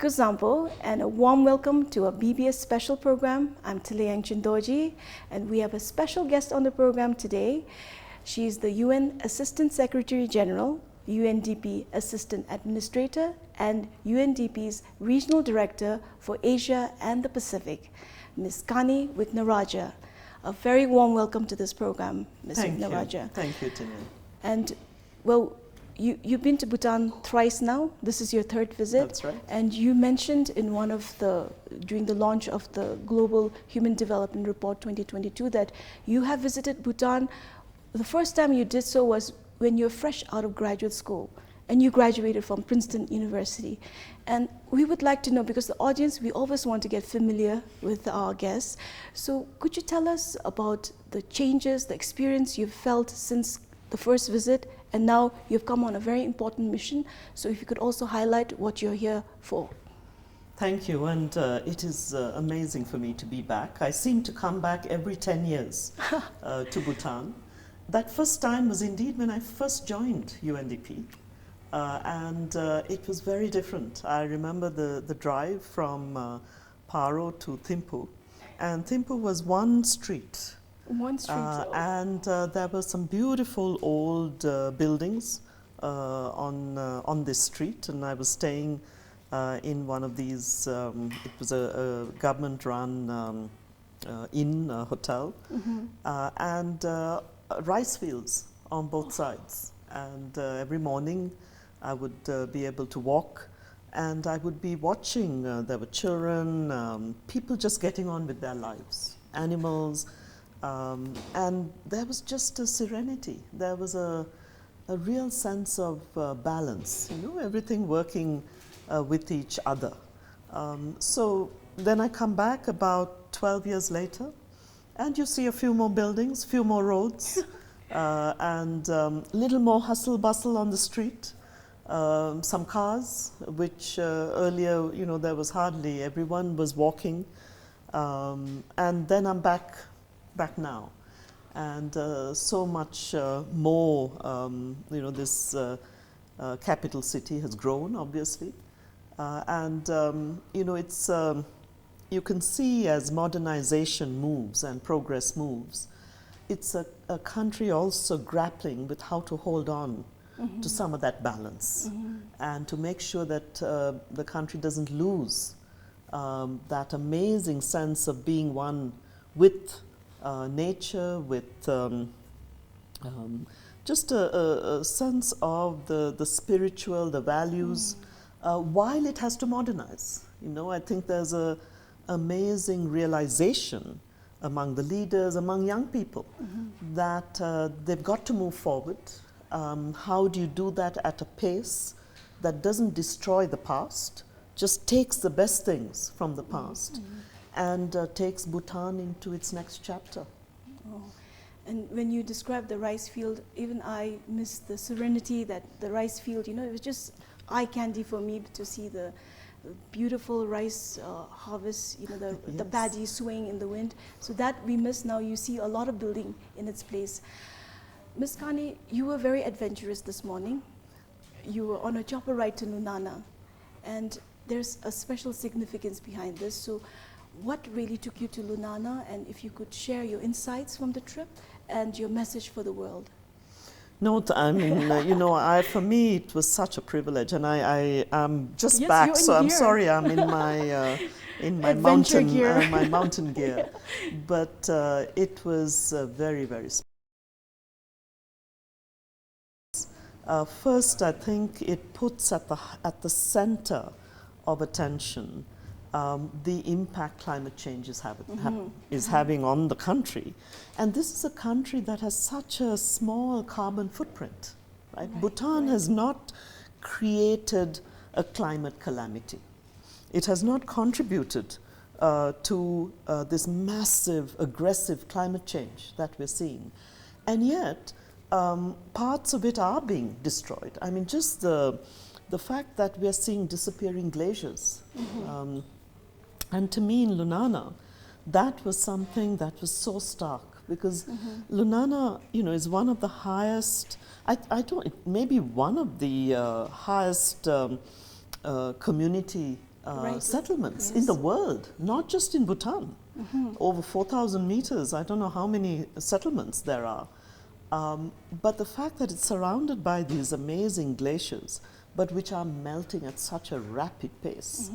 Kuzampo, and a warm welcome to a BBS special program. I'm Thinley Yangchen Dorji, and we have a special guest on the program today. She's the UN Assistant Secretary General, UNDP Assistant Administrator, and UNDP's Regional Director for Asia and the Pacific, Ms. Kanni Wignaraja. A very warm welcome to this program, Ms. Wignaraja. Thank you, Thinley. And, well, you've been to Bhutan thrice now. This is your third visit. That's right. And you mentioned in during the launch of the Global Human Development Report 2022 that you have visited Bhutan. The first time you did so was when you were fresh out of graduate school and you graduated from Princeton University. And we would like to know, because the audience, we always want to get familiar with our guests. So could you tell us about the changes, the experience you've felt since the first visit, and now you've come on a very important mission. So if you could also highlight what you're here for. Thank you, and it is amazing for me to be back. I seem to come back every 10 years to Bhutan. That first time was indeed when I first joined UNDP, and it was very different. I remember the drive from Paro to Thimphu, and Thimphu was one street. One street. And there were some beautiful old buildings on this street, and I was staying in one of these. It was a government-run inn hotel, and rice fields on both sides. And every morning, I would be able to walk, and I would be watching. There were children, people just getting on with their lives, animals. And there was just a serenity. There was a real sense of balance, everything working with each other. So then I come back about 12 years later, and you see a few more buildings, few more roads, and a little more hustle bustle on the street. Some cars, which earlier, there was hardly, everyone was walking. And then I'm back now, and so much more. This capital city has grown, obviously, and it's you can see as modernization moves and progress moves, it's a country also grappling with how to hold on to some of that balance, and to make sure that the country doesn't lose that amazing sense of being one with nature, with just a sense of the spiritual, the values, while it has to modernize. I think there's an amazing realization among the leaders, among young people, that they've got to move forward. How do you do that at a pace that doesn't destroy the past, just takes the best things from the past, and takes Bhutan into its next chapter. Oh. And when you describe the rice field, even I miss the serenity that the rice field, it was just eye candy for me to see the beautiful rice harvest, the paddy swaying in the wind. So that we miss now. You see a lot of building in its place. Ms. Kanni, you were very adventurous this morning. You were on a chopper ride to Lunana, and there's a special significance behind this. So what really took you to Lunana, and if you could share your insights from the trip and your message for the world? No, I mean, for me it was such a privilege, and I am just back, so I'm sorry I'm in my mountain gear. My mountain gear, but it was very, very special. First, I think it puts at the center of attention the impact climate change is having on the country. And this is a country that has such a small carbon footprint, right? Bhutan has not created a climate calamity. It has not contributed to this massive, aggressive climate change that we're seeing. And yet, parts of it are being destroyed. I mean, just the fact that we're seeing disappearing glaciers. And to me in Lunana, that was something that was so stark, because Lunana, is one of the highest, maybe one of the highest community Right. settlements Yes. in the world, not just in Bhutan. Over 4,000 meters, I don't know how many settlements there are. But the fact that it's surrounded by these amazing glaciers, but which are melting at such a rapid pace.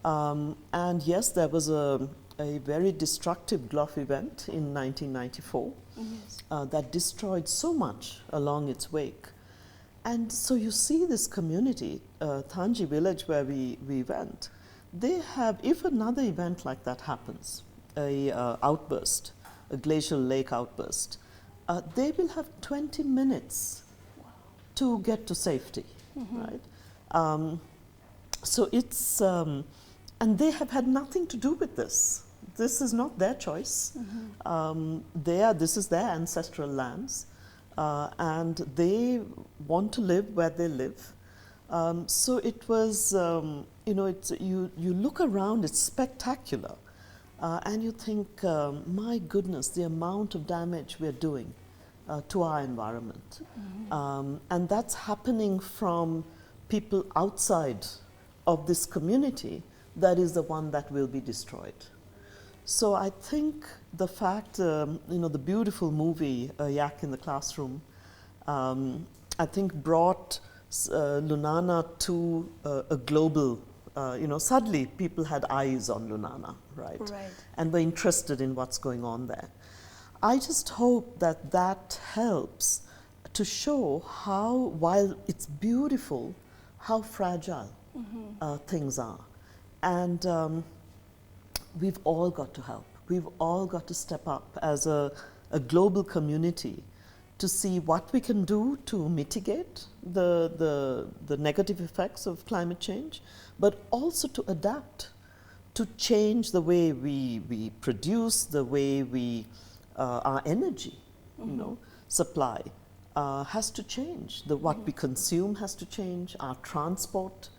And yes, there was a very destructive Gulf event in 1994 Yes. that destroyed so much along its wake. And so you see this community, Thanji village where we went, they have, if another event like that happens, a outburst, a glacial lake outburst, they will have 20 minutes to get to safety, right? So it's, and they have had nothing to do with this. This is not their choice. This is their ancestral lands, and they want to live where they live. So it was, you know, you look around, it's spectacular, and you think, my goodness, the amount of damage we're doing to our environment. And that's happening from people outside of this community that is the one that will be destroyed. So I think the fact, you know, the beautiful movie, Yak in the Classroom, I think brought Lunana to a global, you know, suddenly people had eyes on Lunana, right? Right. And were interested in what's going on there. I just hope that that helps to show how, while it's beautiful, how fragile things are. And we've all got to help. We've all got to step up as a global community to see what we can do to mitigate the negative effects of climate change, but also to adapt, to change the way we produce, the way we, our energy, you know, supply has to change. What we consume has to change, our transport.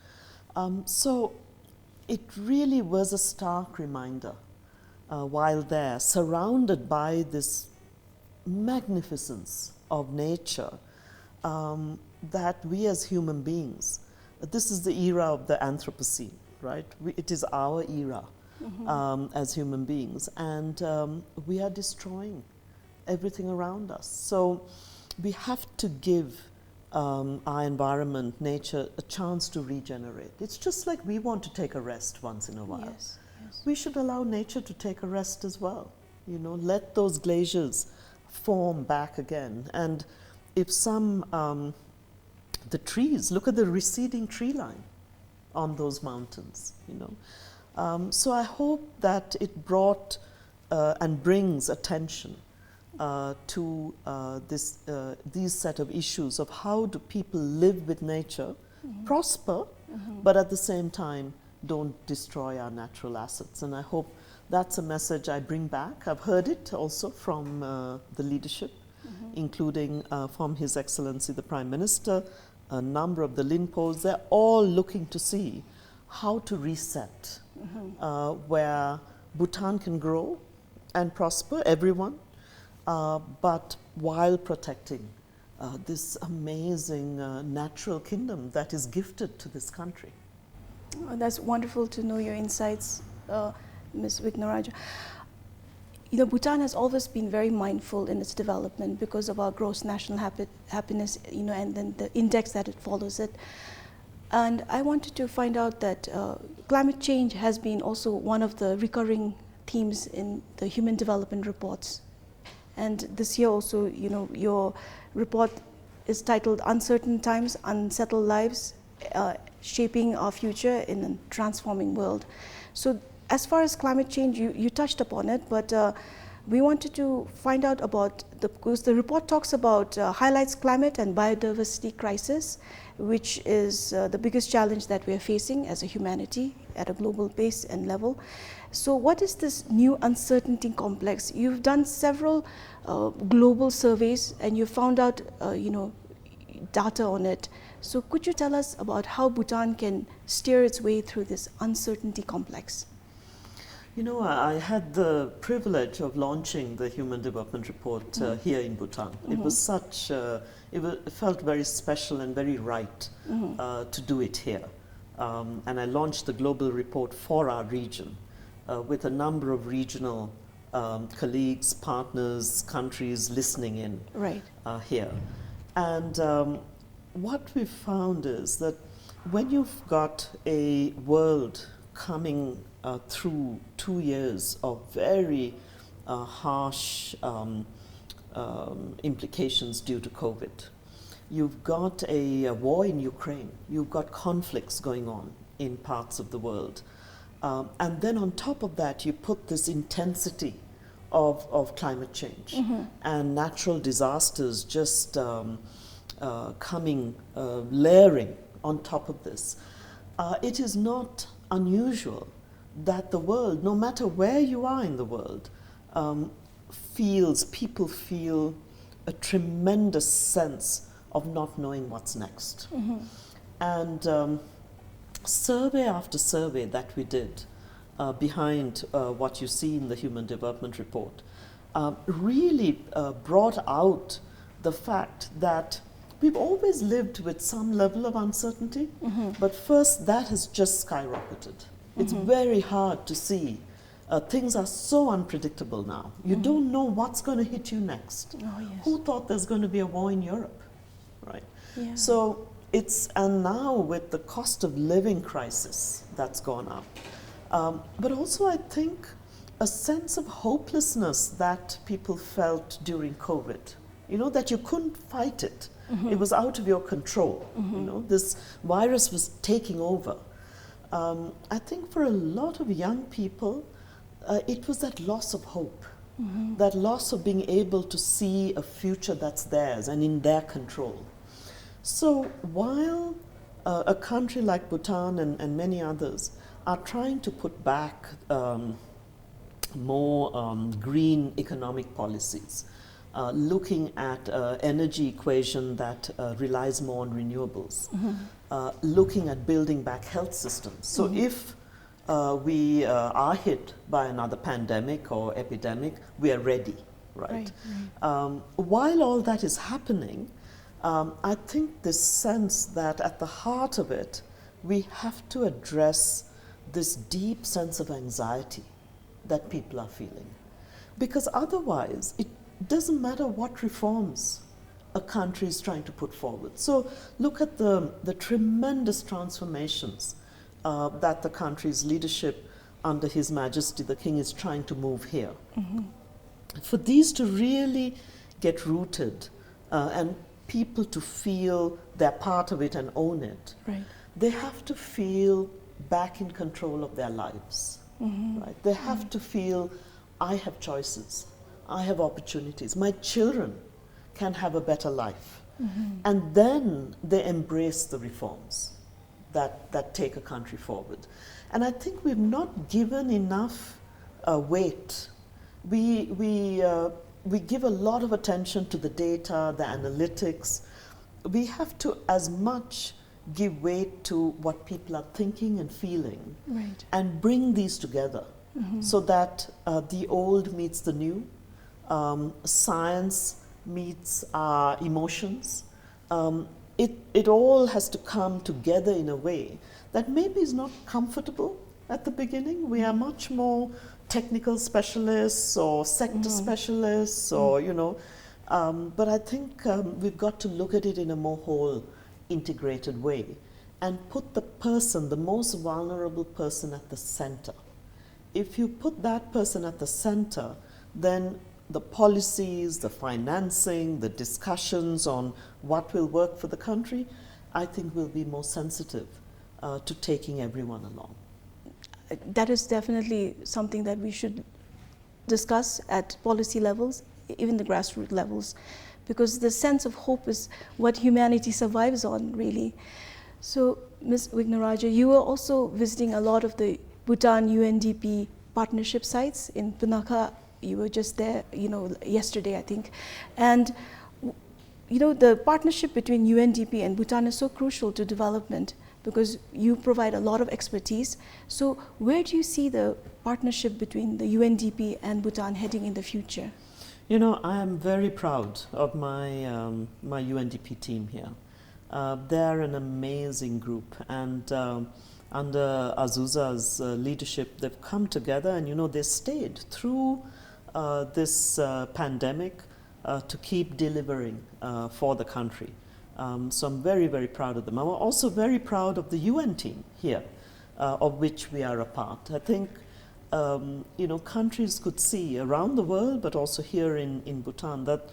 So it really was a stark reminder while there, surrounded by this magnificence of nature, that we as human beings, this is the era of the Anthropocene, right? It is our era as human beings, and we are destroying everything around us. So we have to give our environment, nature, a chance to regenerate. It's just like we want to take a rest once in a while. Yes, yes. We should allow nature to take a rest as well. You know, let those glaciers form back again. And if some, the trees, look at the receding tree line on those mountains, you know. So I hope that it brought and brings attention to these set of issues of how do people live with nature, prosper, but at the same time don't destroy our natural assets. And I hope that's a message I bring back. I've heard it also from the leadership, including from His Excellency the Prime Minister, a number of the Linpos. They're all looking to see how to reset where Bhutan can grow and prosper, everyone, but while protecting this amazing natural kingdom that is gifted to this country. Oh, that's wonderful to know your insights, Ms. Wignaraja. You know, Bhutan has always been very mindful in its development because of our gross national happiness, you know, and then the index that it follows it. And I wanted to find out that climate change has been also one of the recurring themes in the human development reports. And this year also, you know, your report is titled Uncertain Times, Unsettled Lives, Shaping Our Future in a Transforming World. So as far as climate change, you touched upon it, but we wanted to find out about, because the report talks about, highlights climate and biodiversity crisis, which is the biggest challenge that we are facing as a humanity at a global base and level. So what is this new uncertainty complex? You've done several global surveys and you found out, you know, data on it. So could you tell us about how Bhutan can steer its way through this uncertainty complex? You know, I had the privilege of launching the Human Development Report here in Bhutan. It was such, it felt very special and very right to do it here. and I launched the global report for our region with a number of regional colleagues, partners, countries listening in here. And what we've found is that when you've got a world coming through 2 years of very harsh implications due to COVID, you've got a war in Ukraine, you've got conflicts going on in parts of the world. And then on top of that, you put this intensity of climate change and natural disasters just coming, layering on top of this. It is not unusual that the world, no matter where you are in the world, people feel a tremendous sense of not knowing what's next. And survey after survey that we did behind what you see in the Human Development Report really brought out the fact that we've always lived with some level of uncertainty, but first that has just skyrocketed. It's very hard to see. Things are so unpredictable now. You don't know what's going to hit you next. Oh, yes. Who thought there's going to be a war in Europe, right? Yeah. So and now with the cost of living crisis that's gone up, but also I think a sense of hopelessness that people felt during COVID, you know, that you couldn't fight it. It was out of your control. You know, this virus was taking over. I think for a lot of young people, it was that loss of hope, that loss of being able to see a future that's theirs and in their control. So while a country like Bhutan and many others are trying to put back more green economic policies, looking at energy equation that relies more on renewables, looking at building back health systems. So if we are hit by another pandemic or epidemic, we are ready, right? While all that is happening, I think this sense that at the heart of it, we have to address this deep sense of anxiety that people are feeling. Because otherwise, it doesn't matter what reforms a country is trying to put forward. So look at the tremendous transformations that the country's leadership under His Majesty the King is trying to move here. For these to really get rooted and people to feel they're part of it and own it, they have to feel back in control of their lives. Right? They have to feel, I have choices, I have opportunities, my children can have a better life. And then they embrace the reforms that take a country forward. And I think we've not given enough weight. We give a lot of attention to the data, the analytics. We have to as much give weight to what people are thinking and feeling, and bring these together so that the old meets the new, science meets our emotions. It all has to come together in a way that maybe is not comfortable at the beginning. We are much more technical specialists or sector specialists or, you know, but I think we've got to look at it in a more whole, integrated way and put the person, the most vulnerable person, at the center. If you put that person at the center, then the policies, the financing, the discussions on what will work for the country, I think will be more sensitive to taking everyone along. That is definitely something that we should discuss at policy levels, even the grassroots levels, because the sense of hope is what humanity survives on, really. So, Ms. Wignaraja, you were also visiting a lot of the Bhutan UNDP partnership sites in Punakha. You were just there, you know, yesterday, I think. And, you know, the partnership between UNDP and Bhutan is so crucial to development because you provide a lot of expertise. So where do you see the partnership between the UNDP and Bhutan heading in the future? You know, I am very proud of my UNDP team here. They're an amazing group, and under Azuza's leadership, they've come together, and you know, they stayed through this pandemic to keep delivering for the country. So I'm very, very proud of them. I'm also very proud of the UN team here, of which we are a part. I think you know, countries could see around the world, but also here in Bhutan, that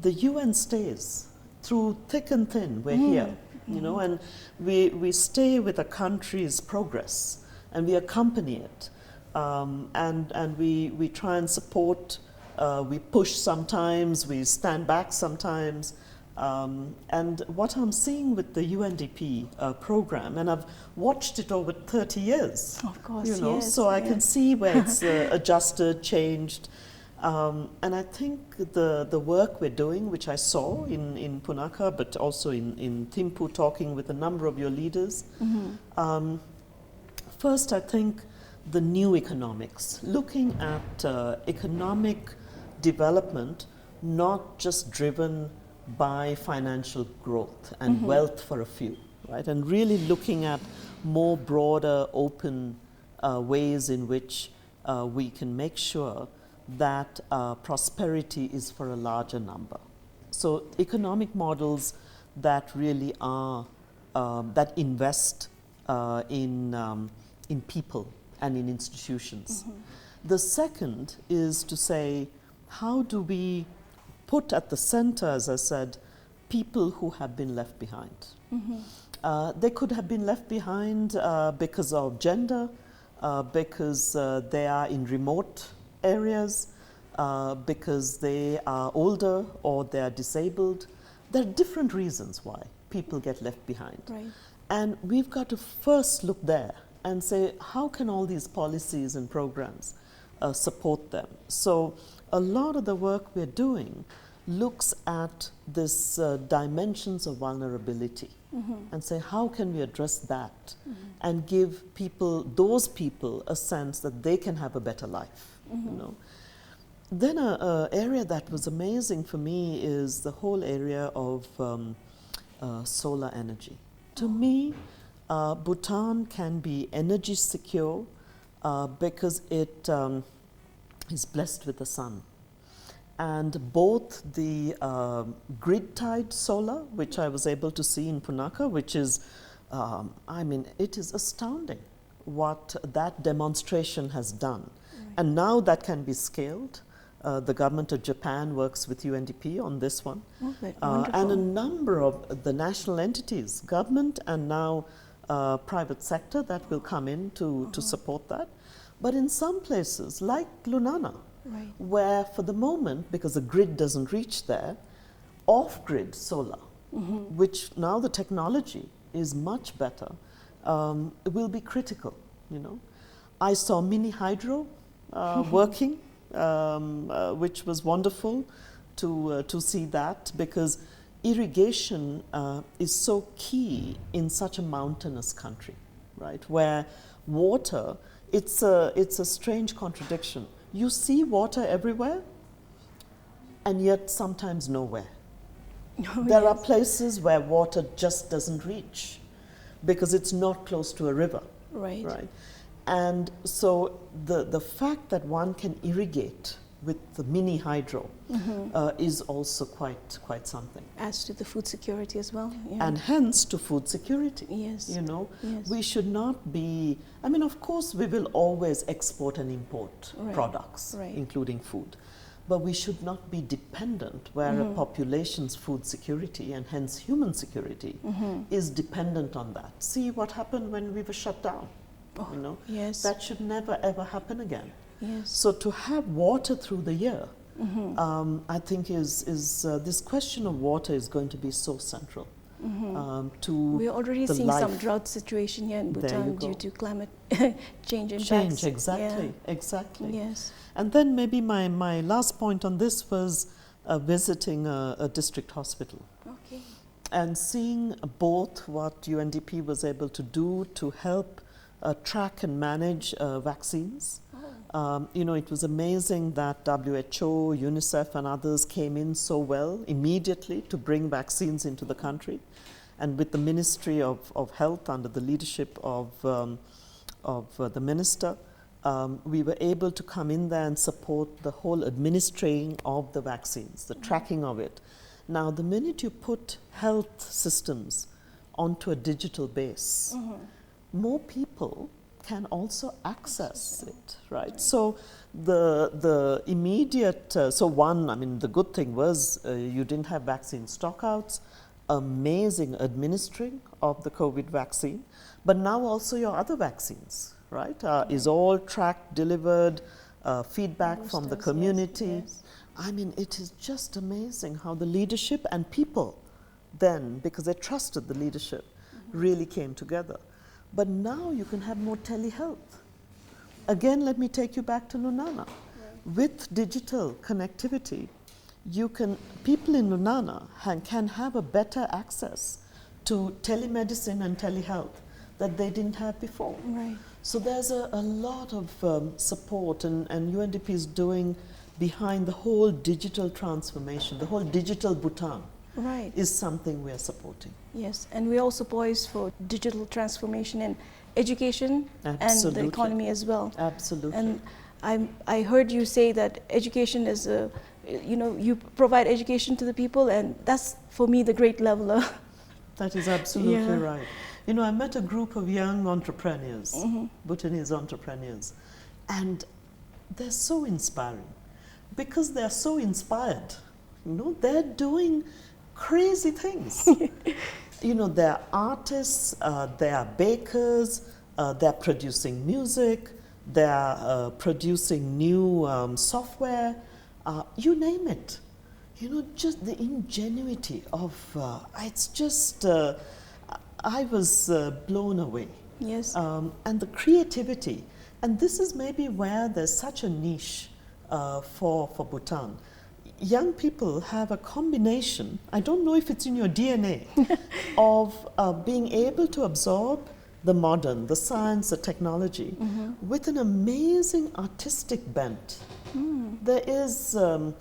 the UN stays through thick and thin. We're here, you know, and we stay with a country's progress, and we accompany it, and we try and support. We push sometimes, we stand back sometimes. And what I'm seeing with the UNDP program, and I've watched it over 30 years, of course, you know, yes, so I can see where it's adjusted, changed, and I think the work we're doing, which I saw in Punakha, but also in Thimphu, talking with a number of your leaders. First, I think the new economics, looking at economic development, not just driven by financial growth and wealth for a few, right? And really looking at more broader, open ways in which we can make sure that prosperity is for a larger number. So economic models that really are, that invest in people and in institutions. The second is to say, how do we put at the center, as I said, people who have been left behind. They could have been left behind because of gender, because they are in remote areas, because they are older or they are disabled. There are different reasons why people get left behind. Right. And we've got to first look there and say, how can all these policies and programs support them? So a lot of the work we're doing looks at this dimensions of vulnerability and say, how can we address that and give people, those people, a sense that they can have a better life, you know? Then an area that was amazing for me is the whole area of solar energy. To me, Bhutan can be energy secure because it is blessed with the sun. And both the grid-tied solar, which I was able to see in Punakha, which is, I mean, it is astounding what that demonstration has done. And now that can be scaled. The government of Japan works with UNDP on this one. And a number of the national entities, government and now private sector, that will come in to support that. But in some places, like Lunana, where for the moment, because the grid doesn't reach there, off-grid solar, which now the technology is much better, will be critical, you know. I saw mini hydro working, which was wonderful to see that, because irrigation is so key in such a mountainous country, right, where water, it's a strange contradiction. You see water everywhere, and yet sometimes nowhere. There are places where water just doesn't reach because it's not close to a river. Right. And so the fact that one can irrigate with the mini hydro is also quite something. Adds to the food security as well. Yeah. And hence to food security. Yes. You know, yes. We should not be, I mean, of course we will always export and import products, including food. But we should not be dependent where a population's food security and hence human security is dependent on that. See what happened when we were shut down. You know, that should never ever happen again. So to have water through the year, I think is this question of water is going to be so central to we're already the seeing life. some drought situation here in Bhutan due to climate change impacts. Change, exactly, exactly. Yes. And then maybe my last point on this was visiting a district hospital. Okay. And seeing both what UNDP was able to do to help track and manage vaccines. You know, it was amazing that WHO, UNICEF and others came in so well immediately to bring vaccines into the country. and with the Ministry of Health under the leadership of the minister, we were able to come in there and support the whole administering of the vaccines, the tracking of it. Now, the minute you put health systems onto a digital base, more people can also access it, right? So the immediate, so one, I mean, the good thing was you didn't have vaccine stockouts, amazing administering of the COVID vaccine, but now also your other vaccines, right, is all tracked, delivered, feedback from the community. Yes. I mean, it is just amazing how the leadership and people then, because they trusted the leadership, really came together. But now you can have more telehealth. Again, let me take you back to Lunana. Right. With digital connectivity, people in Lunana can have a better access to telemedicine and telehealth that they didn't have before. Right. So there's a lot of support, and UNDP is doing behind the whole digital transformation, the whole digital Bhutan. Right. Is something we are supporting. Yes, and we're also poised for digital transformation in education Absolutely. and the economy as well. Absolutely. And I heard you say that education is you provide education to the people, and that's for me the great leveler. That is absolutely Yeah. right. You know, I met a group of young entrepreneurs, Bhutanese entrepreneurs, and they're so inspiring. Because they're so inspired, they're doing crazy things. They're artists, they're bakers, they're producing music, they're producing new software, you name it. Just the ingenuity of, it's just, I was blown away. Yes. And the creativity. And this is maybe where there's such a niche for Bhutan. Young people have a combination, I don't know if it's in your DNA, of being able to absorb the modern, the science, the technology, with an amazing artistic bent. There is an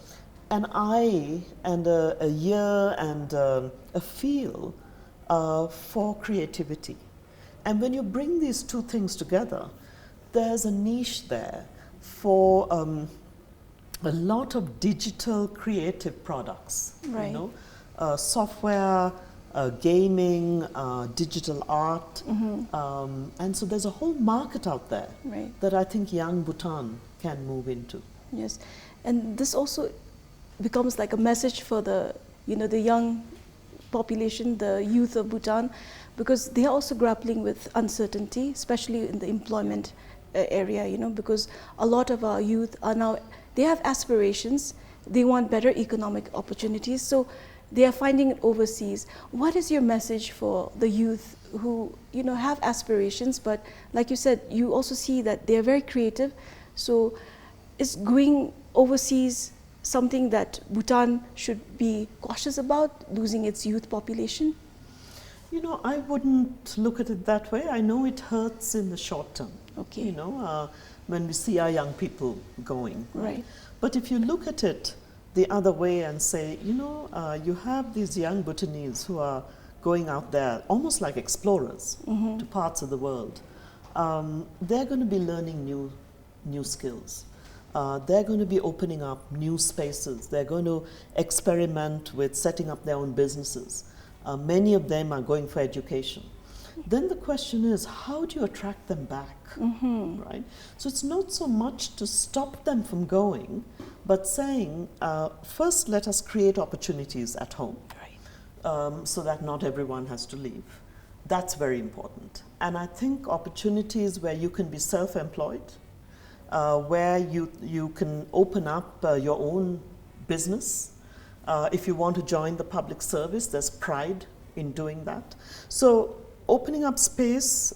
eye and a ear and a feel for creativity. And when you bring these two things together, there's a niche there for a lot of digital creative products, right. Software, gaming, digital art, and so there's a whole market out there right. that I think young Bhutan can move into. Yes, and this also becomes like a message for the young population, the youth of Bhutan, because they are also grappling with uncertainty, especially in the employment area, because a lot of our youth are now, they have aspirations, they want better economic opportunities, so they are finding it overseas. What is your message for the youth who have aspirations, but like you said, you also see that they are very creative, so is going overseas something that Bhutan should be cautious about, losing its youth population? I wouldn't look at it that way. I know it hurts in the short term. Okay. When we see our young people going. Right. But if you look at it the other way and say, you have these young Bhutanese who are going out there almost like explorers to parts of the world. They're going to be learning new skills. They're going to be opening up new spaces. They're going to experiment with setting up their own businesses. Many of them are going for education. Then the question is, how do you attract them back, right? So it's not so much to stop them from going, but saying, first let us create opportunities at home, right. So that not everyone has to leave. That's very important. And I think opportunities where you can be self-employed, where you can open up your own business. If you want to join the public service, there's pride in doing that. So opening up space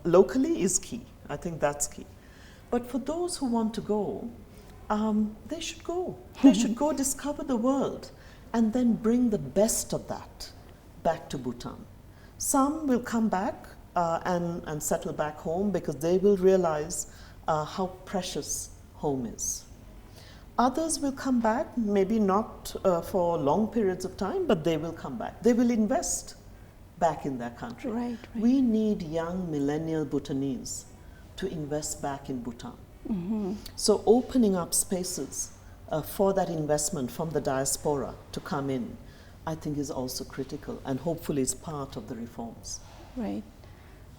locally is key. I think that's key. But for those who want to go, they should go. They should go discover the world and then bring the best of that back to Bhutan. Some will come back and settle back home because they will realize how precious home is. Others will come back, maybe not for long periods of time, but they will come back. They will invest back in their country. Right. We need young millennial Bhutanese to invest back in Bhutan. So opening up spaces for that investment from the diaspora to come in, I think is also critical, and hopefully is part of the reforms. Right.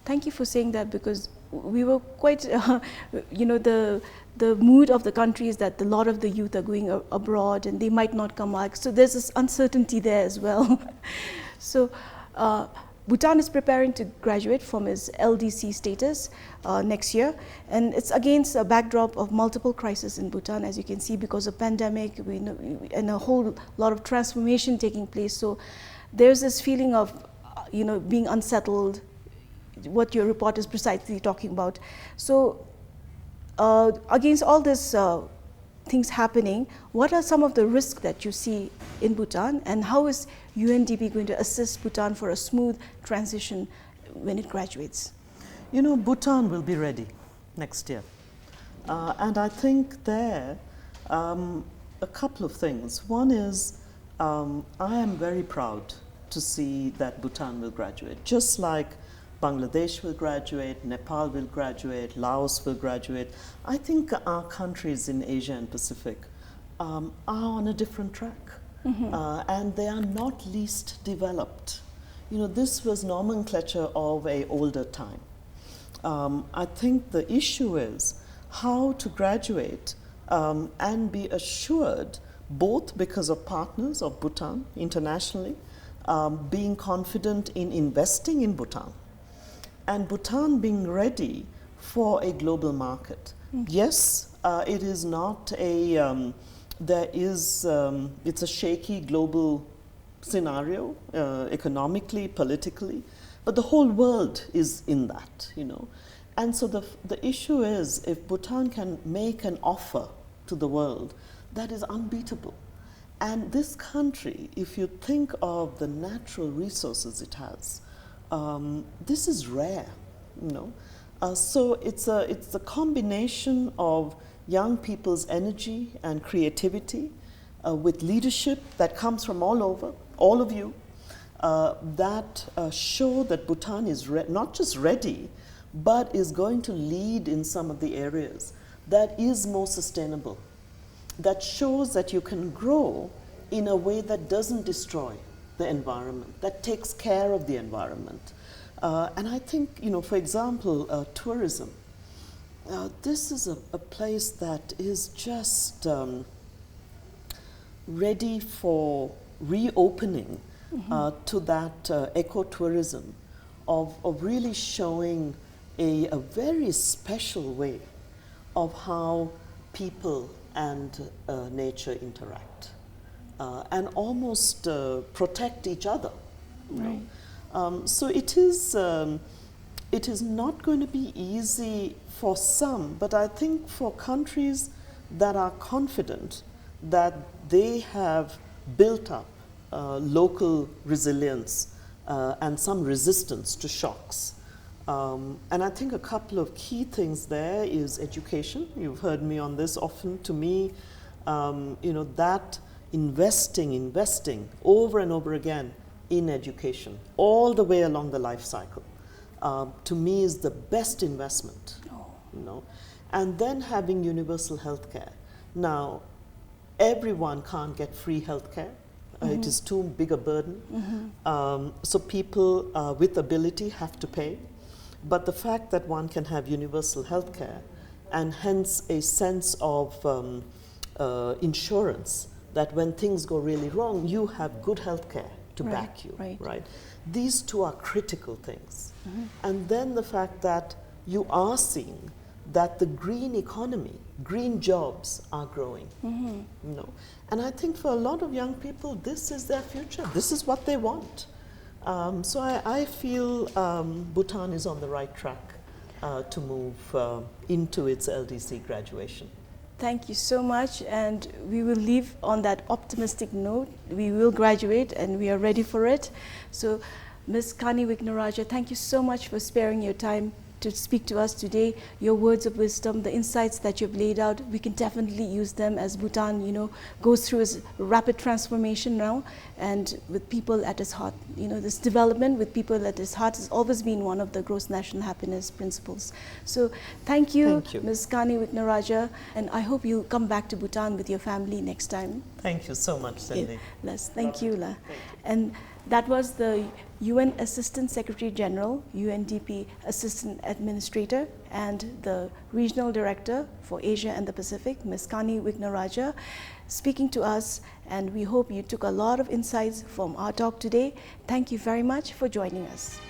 Thank you for saying that, because we were quite, the mood of the country is that a lot of the youth are going abroad and they might not come back. So there's this uncertainty there as well. So Bhutan is preparing to graduate from its LDC status next year, and it's against a backdrop of multiple crises in Bhutan, as you can see, because of pandemic and a whole lot of transformation taking place. So there's this feeling of being unsettled, what your report is precisely talking about. So against all this things happening, what are some of the risks that you see in Bhutan, and how is UNDP going to assist Bhutan for a smooth transition when it graduates? Bhutan will be ready next year. And I think there, a couple of things. One is, I am very proud to see that Bhutan will graduate, just like Bangladesh will graduate, Nepal will graduate, Laos will graduate. I think our countries in Asia and Pacific are on a different track. And they are not least developed. This was nomenclature of an older time. I think the issue is how to graduate and be assured, both because of partners of Bhutan internationally, being confident in investing in Bhutan, and Bhutan being ready for a global market. Yes, it is not a, it's a shaky global scenario, economically, politically, but the whole world is in that, And so the issue is, if Bhutan can make an offer to the world, that is unbeatable. And this country, if you think of the natural resources it has, this is rare, So it's a combination of young people's energy and creativity with leadership that comes from all over, all of you, that show that Bhutan is not just ready, but is going to lead in some of the areas that is more sustainable, that shows that you can grow in a way that doesn't destroy the environment, that takes care of the environment. And I think, for example, tourism. This is a place that is just ready for reopening to that ecotourism of really showing a very special way of how people and nature interact and almost protect each other. Right. So it is not going to be easy for some, but I think for countries that are confident that they have built up local resilience and some resistance to shocks. And I think a couple of key things there is education. You've heard me on this often. To me, that investing over and over again in education, all the way along the life cycle, to me is the best investment. And then having universal health care. Now, everyone can't get free health care. It is too big a burden. So people with ability have to pay. But the fact that one can have universal health care and hence a sense of insurance that when things go really wrong, you have good health care to back you, right? These two are critical things. And then the fact that you are seeing that the green economy, green jobs are growing, And I think for a lot of young people, this is their future. This is what they want. So I feel Bhutan is on the right track to move into its LDC graduation. Thank you so much, and we will leave on that optimistic note. We will graduate and we are ready for it. So Ms. Kanni Wignaraja, thank you so much for sparing your time to speak to us today. Your words of wisdom, the insights that you've laid out, we can definitely use them as Bhutan, goes through its rapid transformation now, and with people at its heart. This development with people at its heart has always been one of the gross national happiness principles. So thank you, Ms. Kanni Wignaraja, and I hope you come back to Bhutan with your family next time. Thank you so much, Cindy. Les, thank you. And that was the UN Assistant Secretary General, UNDP Assistant Administrator, and the Regional Director for Asia and the Pacific, Ms. Kanni Wignaraja, speaking to us, and we hope you took a lot of insights from our talk today. Thank you very much for joining us.